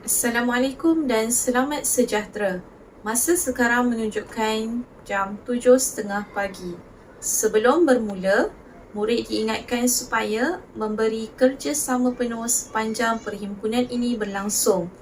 Assalamualaikum dan selamat sejahtera. Masa sekarang menunjukkan jam 7.30 pagi. Sebelum bermula, murid diingatkan supaya memberi kerjasama penuh sepanjang perhimpunan ini berlangsung.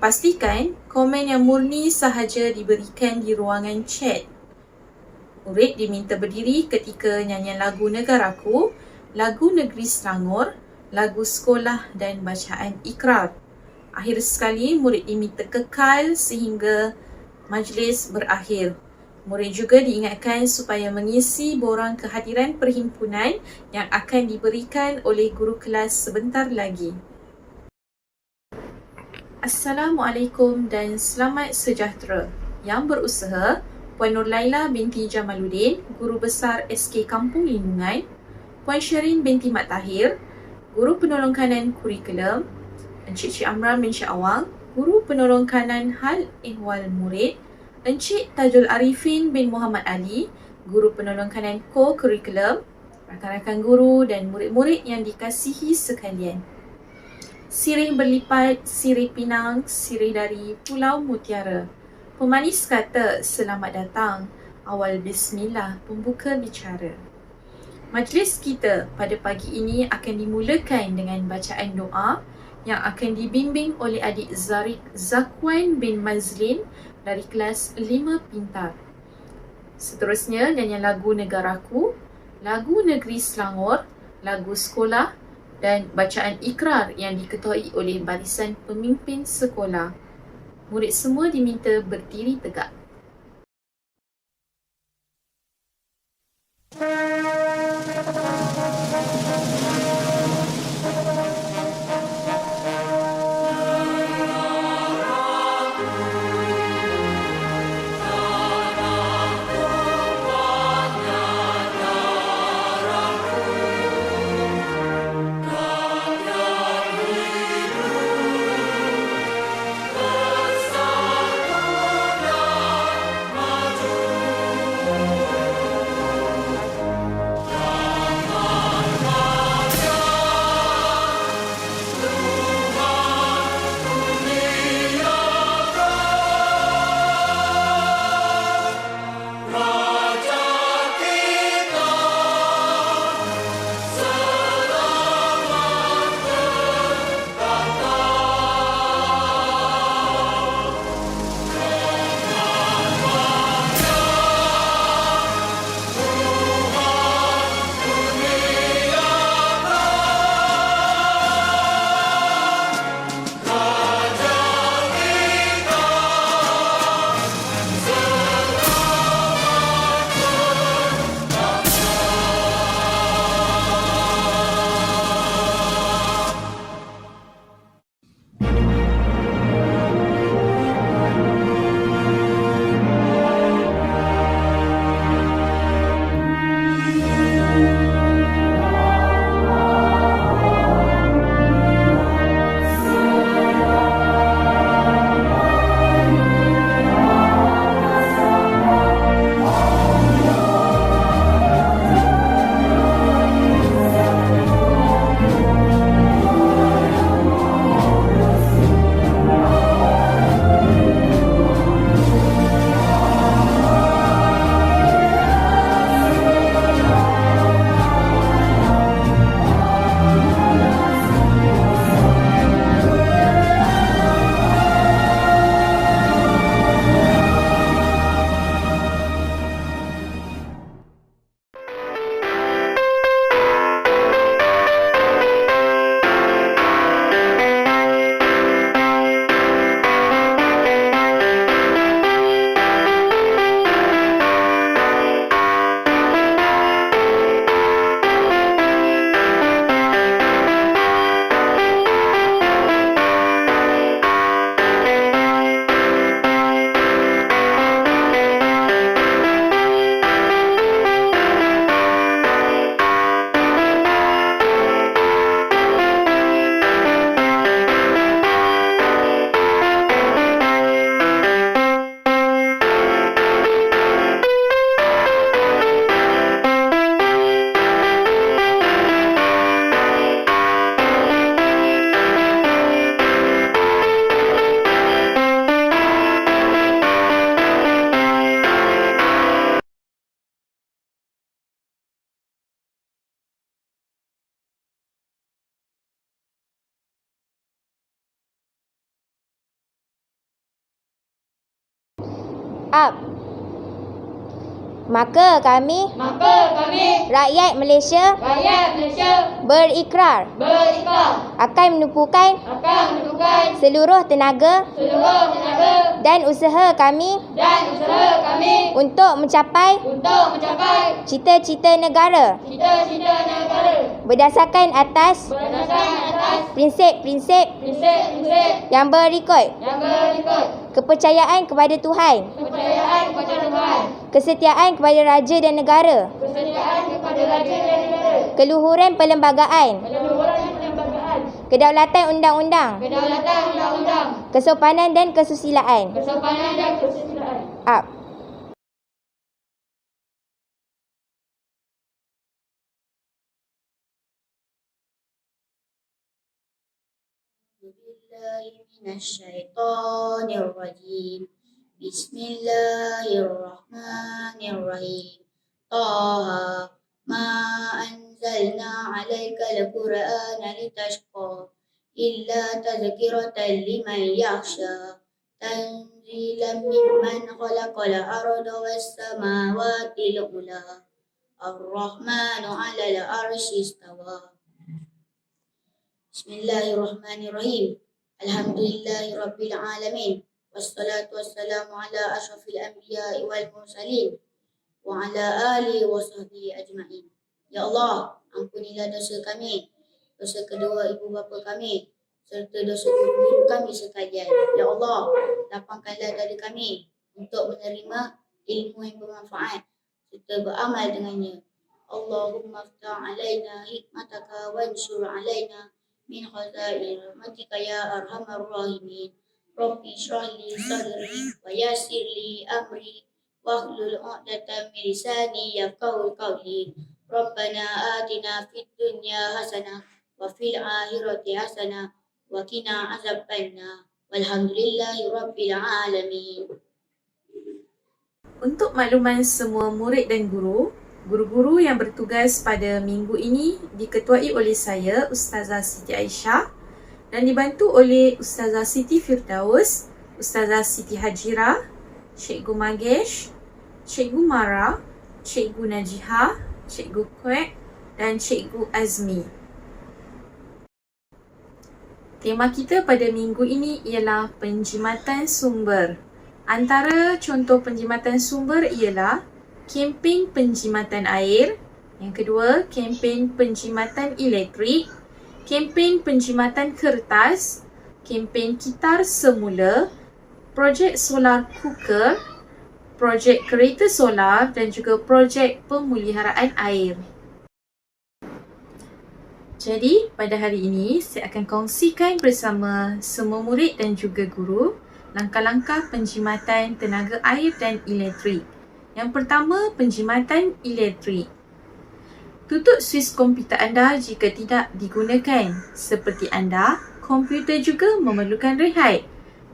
Pastikan komen yang murni sahaja diberikan di ruangan chat. Murid diminta berdiri ketika nyanyian lagu Negaraku, lagu Negeri Selangor, lagu sekolah dan bacaan ikrar. Akhir sekali, murid diminta kekal sehingga majlis berakhir. Murid juga diingatkan supaya mengisi borang kehadiran perhimpunan yang akan diberikan oleh guru kelas sebentar lagi. Assalamualaikum dan selamat sejahtera. Yang berusaha, Puan Nur Laila binti Jamaluddin, Guru Besar SK Kampung Lindungan, Puan Syarin binti Mat Tahir, Guru Penolong Kanan Kurikulum, Encik Cik Amran bin Syawang, Guru Penolong Kanan Hal Ehwal Murid, Encik Tajul Arifin bin Muhammad Ali, Guru Penolong Kanan Co-Kurikulum, rakan-rakan guru dan murid-murid yang dikasihi sekalian. Sirih berlipat, sirih pinang, sirih dari Pulau Mutiara. Pemanis kata, selamat datang. Awal bismillah, pembuka bicara. Majlis kita pada pagi ini akan dimulakan dengan bacaan doa yang akan dibimbing oleh adik Zakwan bin Mazlin dari kelas 5 Pintar. Seterusnya, nyanyian lagu Negaraku, lagu Negeri Selangor, lagu sekolah dan bacaan ikrar yang diketuai oleh barisan pemimpin sekolah. Murid semua diminta berdiri tegak. Up. Maka kami rakyat Malaysia berikrar akan menumpukan seluruh tenaga dan usaha kami untuk mencapai cita-cita negara berdasarkan atas prinsip-prinsip yang berikut: kepercayaan kepada Tuhan, kesetiaan kepada raja dan negara, keluhuran perlembagaan, kedaulatan undang-undang, kesopanan dan kesusilaan. Up. Bismillahirrahmanirrahim. Bismillahirrahmanirrahim. Taha ma anzalna 'alaikal Qur'ana litashqa illa tadhkiratan liman yakhsha tanzilan mimman khalaqal arda was samawati al-ula ar-rahmanu 'alal arsy istawa. Bismillahirrahmanirrahim. Alhamdulillahirabbil alamin. Wassalatu wassalamu ala asyrafil anbiya'i wal mursalin wa ala alihi wa sahbihi ajma'in. Ya Allah, ampunilah dosa kami, dosa kedua ibu bapa kami, serta dosa guru kami sekalian. Ya Allah, lapangkanlah dada kami untuk menerima ilmu yang bermanfaat serta beramal dengannya. Allahumma ftah alaina hikmataka wansur alaina min khazain rahmatika ya arhamar rahimin. Rabbi shrah li sadri wa yassir li amri wahlul 'uqdatam min lisani yafqahu qawli. Rabbana atina fid dunya hasanah wa fil akhirati hasanah wa qina azabannar. Walhamdulillahi rabbil alamin. Untuk makluman semua murid dan guru-guru yang bertugas pada minggu ini diketuai oleh saya, Ustazah Siti Aisyah, dan dibantu oleh Ustazah Siti Firdaus, Ustazah Siti Hajirah, Cikgu Magesh, Cikgu Mara, Cikgu Najihah, Cikgu Kwek dan Cikgu Azmi. Tema kita pada minggu ini ialah penjimatan sumber. Antara contoh penjimatan sumber ialah kempen penjimatan air, yang kedua kempen penjimatan elektrik, kempen penjimatan kertas, kempen kitar semula, projek solar cooker, projek kereta solar dan juga projek pemeliharaan air. Jadi, pada hari ini saya akan kongsikan bersama semua murid dan juga guru langkah-langkah penjimatan tenaga air dan elektrik. Yang pertama, penjimatan elektrik. Tutup suis komputer anda jika tidak digunakan. Seperti anda, komputer juga memerlukan rehat.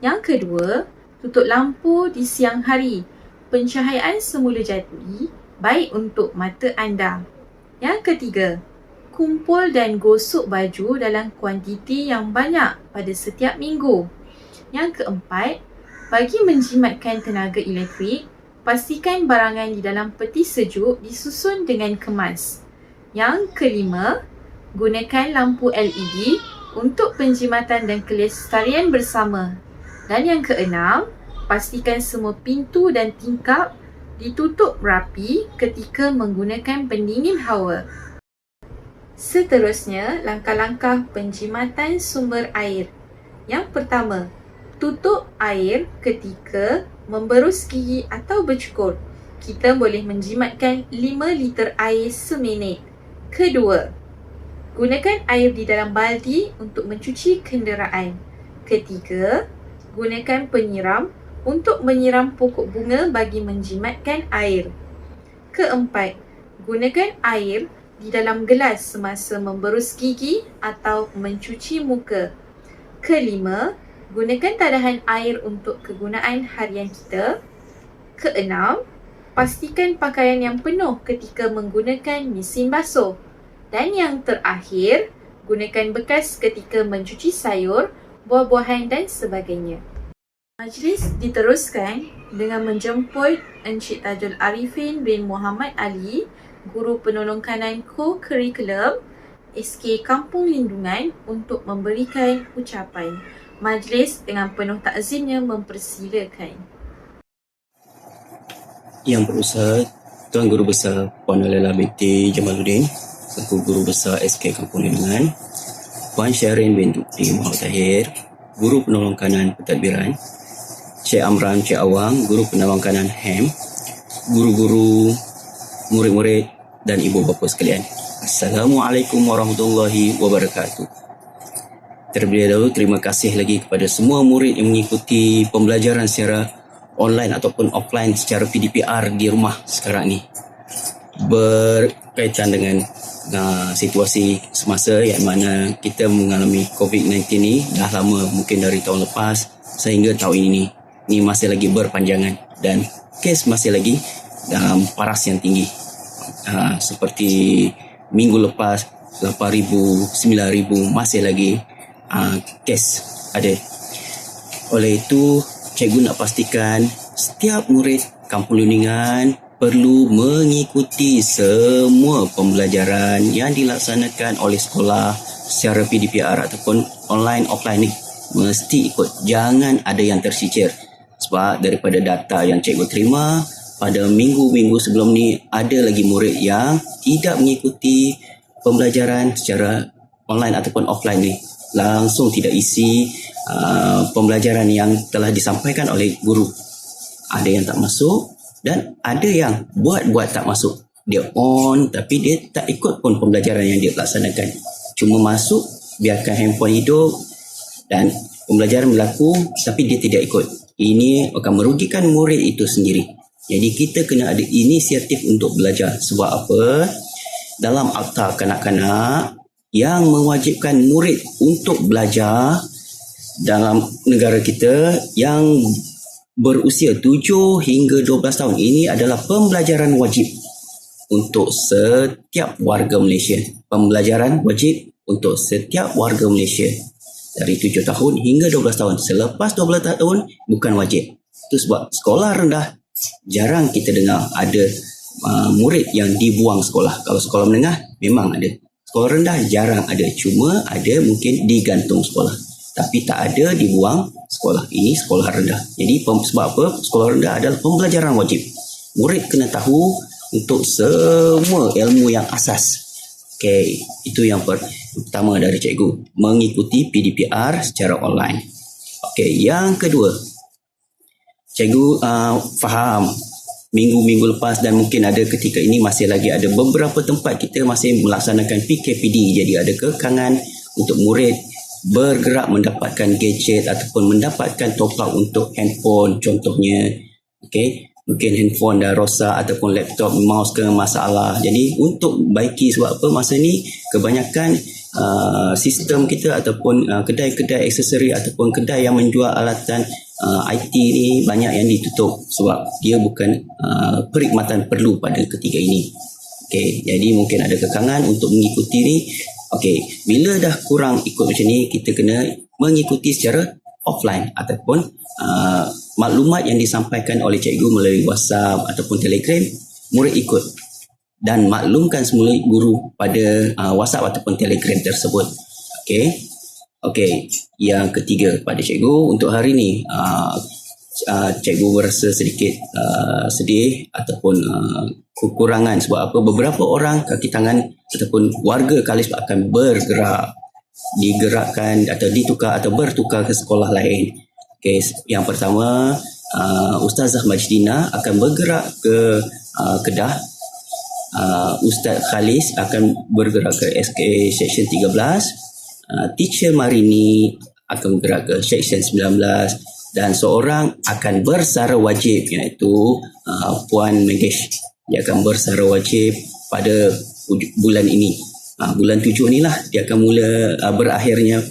Yang kedua, tutup lampu di siang hari. Pencahayaan semula jadi baik untuk mata anda. Yang ketiga, kumpul dan gosok baju dalam kuantiti yang banyak pada setiap minggu. Yang keempat, bagi menjimatkan tenaga elektrik, pastikan barangan di dalam peti sejuk disusun dengan kemas. Yang kelima, gunakan lampu LED untuk penjimatan dan kelestarian bersama. Dan yang keenam, pastikan semua pintu dan tingkap ditutup rapi ketika menggunakan pendingin hawa. Seterusnya, langkah-langkah penjimatan sumber air. Yang pertama, tutup air ketika memberus gigi atau bercukur. Kita boleh menjimatkan 5 liter air seminit. Kedua, gunakan air di dalam baldi untuk mencuci kenderaan. Ketiga, gunakan penyiram untuk menyiram pokok bunga bagi menjimatkan air. Keempat, gunakan air di dalam gelas semasa memberus gigi atau mencuci muka. Kelima, gunakan tadahan air untuk kegunaan harian kita. Keenam, pastikan pakaian yang penuh ketika menggunakan mesin basuh. Dan yang terakhir, gunakan bekas ketika mencuci sayur, buah-buahan dan sebagainya. Majlis diteruskan dengan menjemput Encik Tajul Arifin bin Muhammad Ali, Guru Penolong Kanan Co-Curriculum SK Kampung Lindungan untuk memberikan ucapan. Majlis dengan penuh takzimnya mempersilakan. Yang berusaha Tuan Guru Besar Puan Laila binti Jamaluddin selaku Guru Besar SK Kampung Lindungan, Puan Syarin binti Muhammad Tahir, Guru Penolong Kanan Pentadbiran, Cik Amran, Cik Awang, Guru Penolong Kanan HEM, guru-guru, murid-murid dan ibu bapa sekalian. Assalamualaikum warahmatullahi wabarakatuh. Terlebih dahulu terima kasih lagi kepada semua murid yang mengikuti pembelajaran secara online ataupun offline secara PDPR di rumah sekarang ni. Berkaitan dengan situasi semasa yang mana kita mengalami COVID-19 ni dah lama, mungkin dari tahun lepas sehingga tahun ini. Ni masih lagi berpanjangan dan kes masih lagi dalam paras yang tinggi. Seperti minggu lepas 8,000, 9,000 masih lagi kes ada. Oleh itu, cikgu nak pastikan setiap murid Kampung Lindungan perlu mengikuti semua pembelajaran yang dilaksanakan oleh sekolah secara PDPR ataupun online offline ni. Mesti ikut, jangan ada yang tersicir. Sebab daripada data yang cikgu terima pada minggu-minggu sebelum ni, ada lagi murid yang tidak mengikuti pembelajaran secara online ataupun offline ni. Langsung tidak isi pembelajaran yang telah disampaikan oleh guru. Ada yang tak masuk dan ada yang buat-buat tak masuk. Dia on tapi dia tak ikut pun pembelajaran yang dia laksanakan. Cuma masuk, biarkan handphone hidup dan pembelajaran berlaku tapi dia tidak ikut. Ini akan merugikan murid itu sendiri. Jadi kita kena ada inisiatif untuk belajar. Sebab apa? Dalam Akta Kanak-kanak yang mewajibkan murid untuk belajar dalam negara kita yang berusia 7 hingga 12 tahun, ini adalah pembelajaran wajib untuk setiap warga Malaysia. Pembelajaran wajib untuk setiap warga Malaysia dari 7 tahun hingga 12 tahun. Selepas 12 tahun bukan wajib. Itu sebab sekolah rendah jarang kita dengar ada murid yang dibuang sekolah. Kalau sekolah menengah memang ada. Sekolah rendah jarang ada. Cuma ada mungkin digantung sekolah. Tapi tak ada dibuang sekolah. Ini sekolah rendah. Jadi sebab apa? Sekolah rendah adalah pembelajaran wajib. Murid kena tahu untuk semua ilmu yang asas. Okey, itu yang pertama dari cikgu. Mengikuti PDPR secara online. Okey, yang kedua. Cikgu faham minggu-minggu lepas dan mungkin ada ketika ini masih lagi ada beberapa tempat kita masih melaksanakan PKPD. Jadi ada kekangan untuk murid bergerak mendapatkan gadget ataupun mendapatkan top up untuk handphone contohnya. Okey, mungkin handphone dah rosak ataupun laptop, mouse ke masalah. Jadi untuk baiki, sebab apa masa ni kebanyakan sistem kita ataupun kedai-kedai aksesori ataupun kedai yang menjual alatan IT ni banyak yang ditutup sebab dia bukan perkhidmatan perlu pada ketika ini. Okey, jadi mungkin ada kekangan untuk mengikuti ni. Okey, bila dah kurang ikut macam ni, kita kena mengikuti secara offline ataupun maklumat yang disampaikan oleh cikgu melalui WhatsApp ataupun Telegram, murid ikut dan maklumkan semula guru pada WhatsApp ataupun Telegram tersebut. Okey. Okey, yang ketiga pada cikgu untuk hari ni, cikgu berasa sedikit sedih ataupun kekurangan sebab apa? Beberapa orang kaki tangan ataupun warga Kalis akan digerakkan atau ditukar atau bertukar ke sekolah lain. Okey, yang pertama Ustazah Majdina akan bergerak ke Kedah. Ustaz Khalis akan bergerak ke SK Seksyen 13. Teacher Marini akan bergerak ke Seksyen 19 dan seorang akan bersara wajib iaitu Puan Megesh. Dia akan bersara wajib pada bulan ini. Bulan 7 ni lah dia akan mula berakhirnya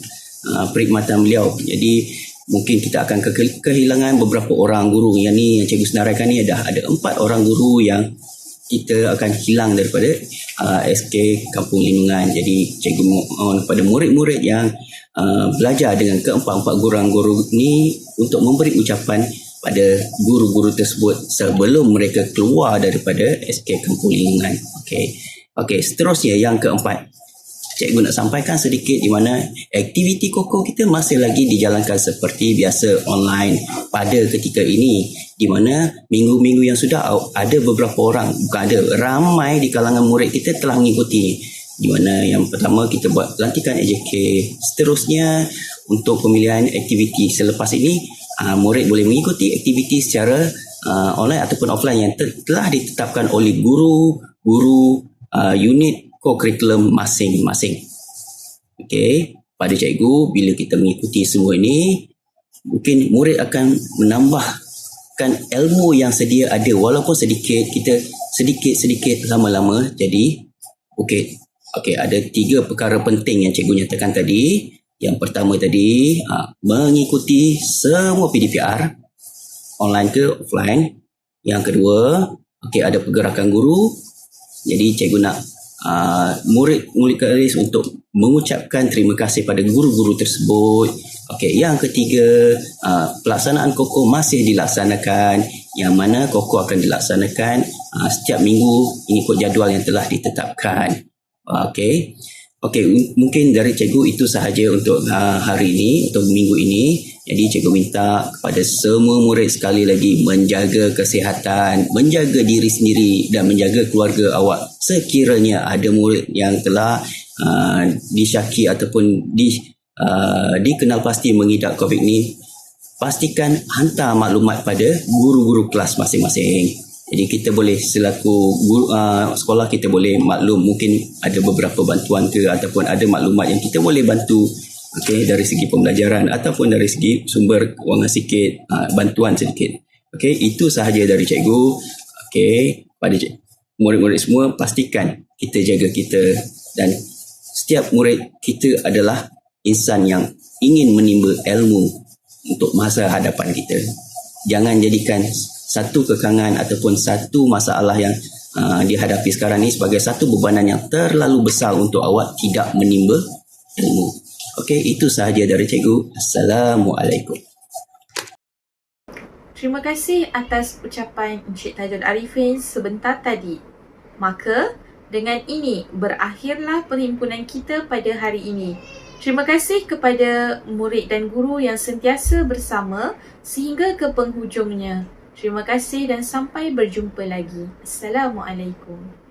perkhidmatan beliau. Jadi mungkin kita akan kehilangan beberapa orang guru. Yang ni yang cikgu senaraikan ni ada 4 orang guru yang kita akan hilang daripada SK Kampung Lindungan. Jadi cikgu mohon kepada murid-murid yang belajar dengan keempat-empat guru ni untuk memberi ucapan pada guru-guru tersebut sebelum mereka keluar daripada SK Kampung Lingkungan. Okey, seterusnya yang keempat. Cikgu nak sampaikan sedikit di mana aktiviti Koko kita masih lagi dijalankan seperti biasa online pada ketika ini, di mana minggu-minggu yang sudah ada beberapa orang, bukan ada, ramai di kalangan murid kita telah mengikuti, di mana yang pertama kita buat pelantikan AJK. Seterusnya untuk pemilihan aktiviti selepas ini, murid boleh mengikuti aktiviti secara online ataupun offline yang telah ditetapkan oleh guru-guru unit kurikulum masing-masing. Okey, pada cikgu, bila kita mengikuti semua ini, mungkin murid akan menambahkan ilmu yang sedia ada walaupun sedikit, kita sedikit-sedikit lama-lama. Jadi, okey, ada 3 perkara penting yang cikgu nyatakan tadi. Yang pertama tadi, mengikuti semua PDPR online ke offline. Yang kedua, ada pergerakan guru. Jadi cikgu nak murid garis untuk mengucapkan terima kasih pada guru-guru tersebut. Yang ketiga, pelaksanaan Koko masih dilaksanakan, yang mana Koko akan dilaksanakan setiap minggu mengikut jadual yang telah ditetapkan. Mungkin dari cikgu itu sahaja untuk hari ini, untuk minggu ini. Jadi cikgu minta kepada semua murid sekali lagi menjaga kesihatan, menjaga diri sendiri dan menjaga keluarga awak. Sekiranya ada murid yang telah disyaki ataupun dikenal pasti mengidap COVID ni, pastikan hantar maklumat pada guru-guru kelas masing-masing. Jadi kita boleh selaku guru, sekolah kita boleh maklum, mungkin ada beberapa bantuan ke ataupun ada maklumat yang kita boleh bantu dari segi pembelajaran ataupun dari segi sumber kewangan sikit, bantuan sedikit. Itu sahaja dari cikgu. Pada murid-murid semua, pastikan kita jaga kita, dan setiap murid kita adalah insan yang ingin menimba ilmu untuk masa hadapan kita. Jangan jadikan satu kekangan ataupun satu masalah yang dihadapi sekarang ni sebagai satu bebanan yang terlalu besar untuk awak tidak menimba ilmu. Itu sahaja dari cikgu. Assalamualaikum. Terima kasih atas ucapan Encik Tajul Arifin sebentar tadi. Maka, dengan ini berakhirlah perhimpunan kita pada hari ini. Terima kasih kepada murid dan guru yang sentiasa bersama sehingga ke penghujungnya. Terima kasih dan sampai berjumpa lagi. Assalamualaikum.